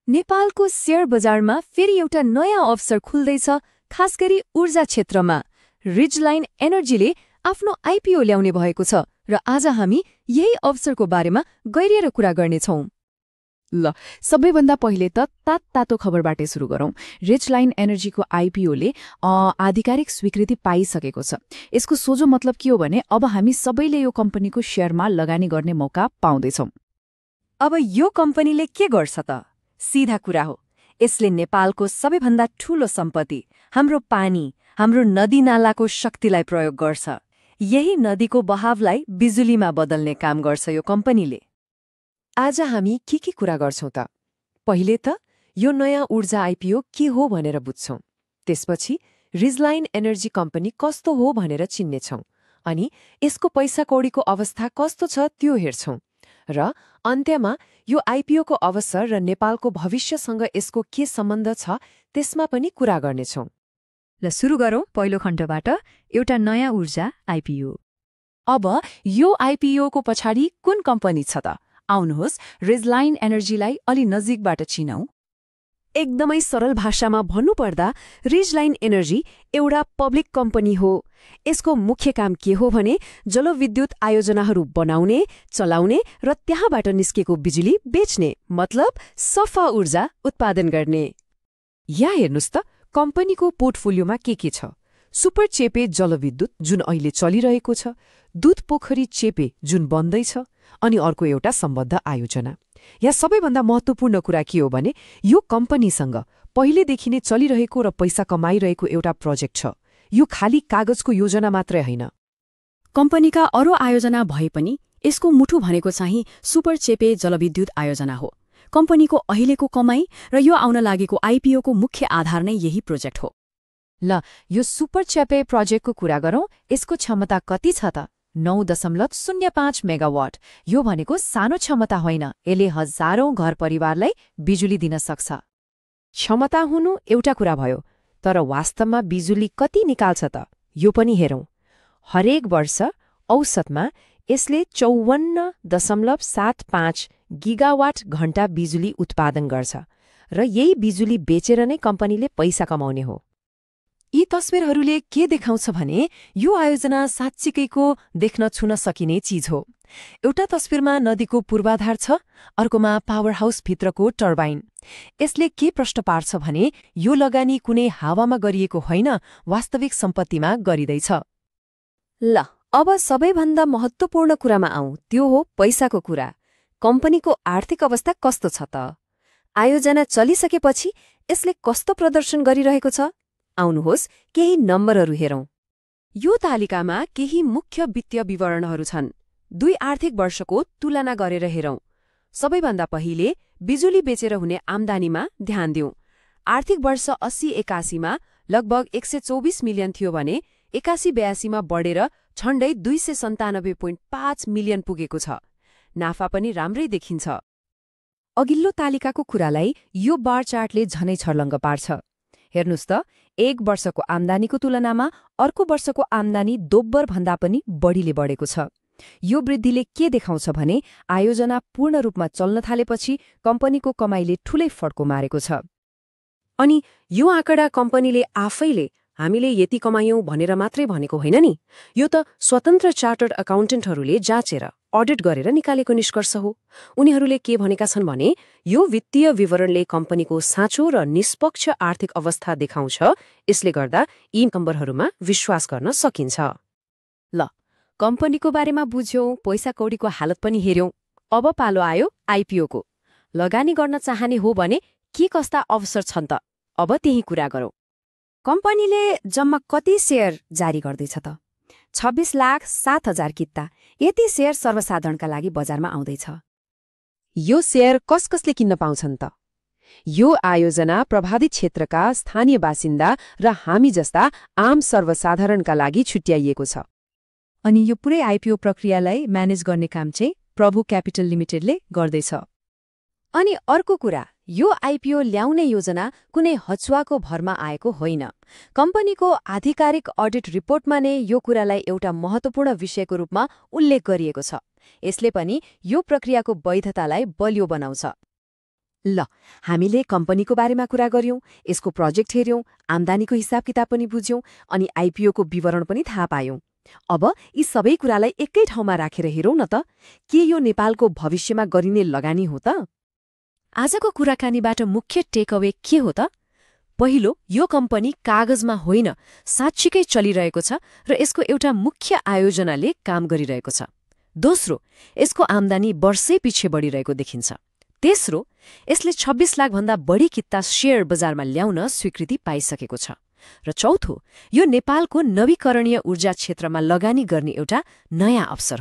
नेपालको शेयर बजारमा फेरि एउटा नयाँ अवसर खुल्दैछ, खास गरी ऊर्जा क्षेत्रमा। रिजलाइन एनर्जीले आफ्नो आइपिओ ल्याउने भएको छ र आज हामी यही अवसरको बारेमा गहिरिएर कुरा गर्नेछौँ। ल सबैभन्दा पहिले त तातो खबरबाटै सुरु गरौँ। रिजलाइन एनर्जीको आइपिओले आधिकारिक स्वीकृति पाइसकेको छ। यसको सोझो मतलब के हो भने अब हामी सबैले यो कम्पनीको शेयरमा लगानी गर्ने मौका पाउँदैछौँ। अब यो कम्पनीले के गर्छ त? सीधा कुरा हो, यसले नेपालको सबैभन्दा ठूलो सम्पत्ति, हाम्रो पानी, हाम्रो नदीनालाको शक्तिलाई प्रयोग गर्छ। यही नदीको बहावलाई बिजुलीमा बदल्ने काम गर्छ यो कम्पनीले। आज हामी के कुरा गर्छौं त? पहिले त यो नयाँ ऊर्जा आइपिओ के हो भनेर बुझ्छौं। त्यसपछि रिजलाइन एनर्जी कम्पनी कस्तो हो भनेर चिन्नेछौं अनि यसको पैसा कौडीको अवस्था कस्तो छ त्यो हेर्छौं र अन्त्यमा यो आइपिओको अवसर र नेपालको भविष्यसँग यसको के सम्बन्ध छ त्यसमा पनि कुरा गर्नेछौं। ल सुरु गरौँ पहिलो खण्डबाट, एउटा नयाँ ऊर्जा आइपिओ। अब यो आइपिओको पछाडि कुन कम्पनी छ त? आउनुहोस् रिजलाइन एनर्जीलाई अलि नजिकबाट चिनौं। एकदमै सरल भाषामा भन्नुपर्दा रिजलाइन एनर्जी एउटा पब्लिक कम्पनी हो। यसको मुख्य काम के हो भने जलविद्युत आयोजनाहरू बनाउने, चलाउने र त्यहाँबाट निस्केको बिजुली बेच्ने, मतलब सफा ऊर्जा उत्पादन गर्ने। यहाँ हेर्नुस् त कम्पनीको पोर्टफोलियोमा के छ। सुपर चेपे जलविद्युत जुन अहिले चलिरहेको छ, दूध पोखरी चेपे जुन बन्दैछ, अनि अर्को एउटा सम्बद्ध आयोजना। यहाँ सबैभन्दा महत्त्वपूर्ण कुरा के हो भने यो कम्पनीसँग पहिलेदेखि नै चलिरहेको र पैसा कमाइरहेको एउटा प्रोजेक्ट छ। यो खाली कागजको योजना मात्रै होइन। कम्पनीका अरू आयोजना भए पनि यसको मुठु भनेको चाहिँ सुपर चेपे जलविद्युत आयोजना हो। कम्पनीको अहिलेको कमाई र यो आउन लागेको आइपिओको मुख्य आधार नै यही प्रोजेक्ट हो। ल यो सुपर चेपे प्रोजेक्टको कुरा गरौँ। यसको क्षमता कति छ त? 9.05 मेगावाट। यो भनेको सानो क्षमता होइन, यसले हजारौं घर परिवारलाई बिजुली दिन सक्छ। क्षमता हुनु एउटा कुरा भयो, तर वास्तवमा बिजुली कति निकाल्छ त? यो पनि हेरौं। हरेक वर्ष औसतमा यसले 54.75 गिगावाट घण्टा बिजुली उत्पादन गर्छ र यही बिजुली बेचेर नै कम्पनीले पैसा कमाउने हो। यी तस्विरहरूले के देखाउँछ भने यो आयोजना साँच्चीकैको देख्न छुन सकिने चीज हो। एउटा तस्विरमा नदीको पूर्वाधार छ, अर्कोमा पावर हाउस भित्रको टर्बाइन। यसले के प्रश्न पार्छ भने यो लगानी कुनै हावामा गरिएको होइन, वास्तविक सम्पत्तिमा गरिँदैछ। ल अब सबैभन्दा महत्त्वपूर्ण कुरामा आउँ, त्यो हो पैसाको कुरा। कम्पनीको आर्थिक अवस्था कस्तो छ त? आयोजना चलिसकेपछि यसले कस्तो प्रदर्शन गरिरहेको छ? आउनुहोस् केही नम्बरहरू हेरौं। यो तालिकामा केही मुख्य वित्तीय विवरणहरू छन्। 2 आर्थिक वर्षको तुलना गरेर हेरौं। सबैभन्दा पहिले बिजुली बेचेर हुने आम्दानीमा ध्यान दिउँ। आर्थिक वर्ष 80-81 मा लगभग 124 मिलियन थियो भने 81-82 मा बढेर झण्डै 297.5 मिलियन पुगेको छ। नाफा पनि राम्रै देखिन्छ। अघिल्लो तालिकाको कुरालाई यो बार चार्टले झनै छर्लङ्ग पार्छ। हेर्नुस् त, एक वर्षको आम्दानीको तुलनामा अर्को वर्षको आम्दानी दोब्बर भन्दा पनि बढीले बढेको छ। यो वृद्धिले के देखाउँछ भने आयोजना पूर्ण रूपमा चल्न थालेपछि कम्पनीको कमाईले ठूलै फड्को मारेको छ। अनि यो आँकडा कम्पनीले आफैले हामीले यति कमायौं भनेर मात्रै भनेको होइन नि। यो त स्वतन्त्र चार्टर्ड अकाउन्टेन्टहरूले जाँचेर अडिट गरेर निकालेको निष्कर्ष हो। उनीहरूले के भनेका छन् भने यो वित्तीय विवरणले कम्पनीको साँचो र निष्पक्ष आर्थिक अवस्था देखाउँछ। यसले गर्दा यी नम्बरहरूमा विश्वास गर्न सकिन्छ। ल कम्पनीको बारेमा बुझ्यौं, पैसा कौडीको हालत पनि हेर्यौं। अब पालो आयो आइपिओको। लगानी गर्न चाहने हो भने के कस्ता अवसर छन् त? अब त्यही कुरा गरौँ। कम्पनीले जम्मा कति शेयर जारी गर्दैछ त? 26,07,000 किता। यति शेयर सर्वसाधारणका लागि बजारमा आउँदैछ। यो शेयर कसले किन्न पाउँछन् त? यो आयोजना प्रभावित क्षेत्रका स्थानीय बासिन्दा र हामी जस्ता आम सर्वसाधारणका लागि छुट्याइएको छ। अनि यो पुरै आइपिओ प्रक्रियालाई म्यानेज गर्ने काम चाहिँ प्रभु क्यापिटल लिमिटेडले गर्दैछ। अनि अर्को कुरा, यो आइपिओ ल्याउने योजना कुनै हचुवाको भरमा आएको होइन। कम्पनीको आधिकारिक अडिट रिपोर्टमा नै यो कुरालाई एउटा महत्त्वपूर्ण विषयको रूपमा उल्लेख गरिएको छ। यसले पनि यो प्रक्रियाको वैधतालाई बलियो बनाउँछ। ल, हामीले कम्पनीको बारेमा कुरा गर्यौं, यसको प्रोजेक्ट हेर्यौं, आम्दानीको हिसाब किताब पनि बुझ्यौं, अनि आइपिओको विवरण पनि थाहा पायौं। अब यी सबै कुरालाई एकै ठाउँमा राखेर हेरौं न त, के यो नेपालको भविष्यमा गरिने लगानी हो त? आजको कुराकानीबाट मुख्य टेकअवे के हो त? पहिलो, यो कम्पनी कागजमा होइन साँच्चीकै चलिरहेको छ र यसको एउटा मुख्य आयोजनाले काम गरिरहेको छ। दोस्रो, यसको आम्दानी वर्षैपिछे बढिरहेको देखिन्छ। तेस्रो, यसले 26 लाखभन्दा बढी किता शेयर बजारमा ल्याउन स्वीकृति पाइसकेको छ। र चौथो, यो नेपालको नवीकरणीय ऊर्जा क्षेत्रमा लगानी गर्ने एउटा नयाँ अवसर हो।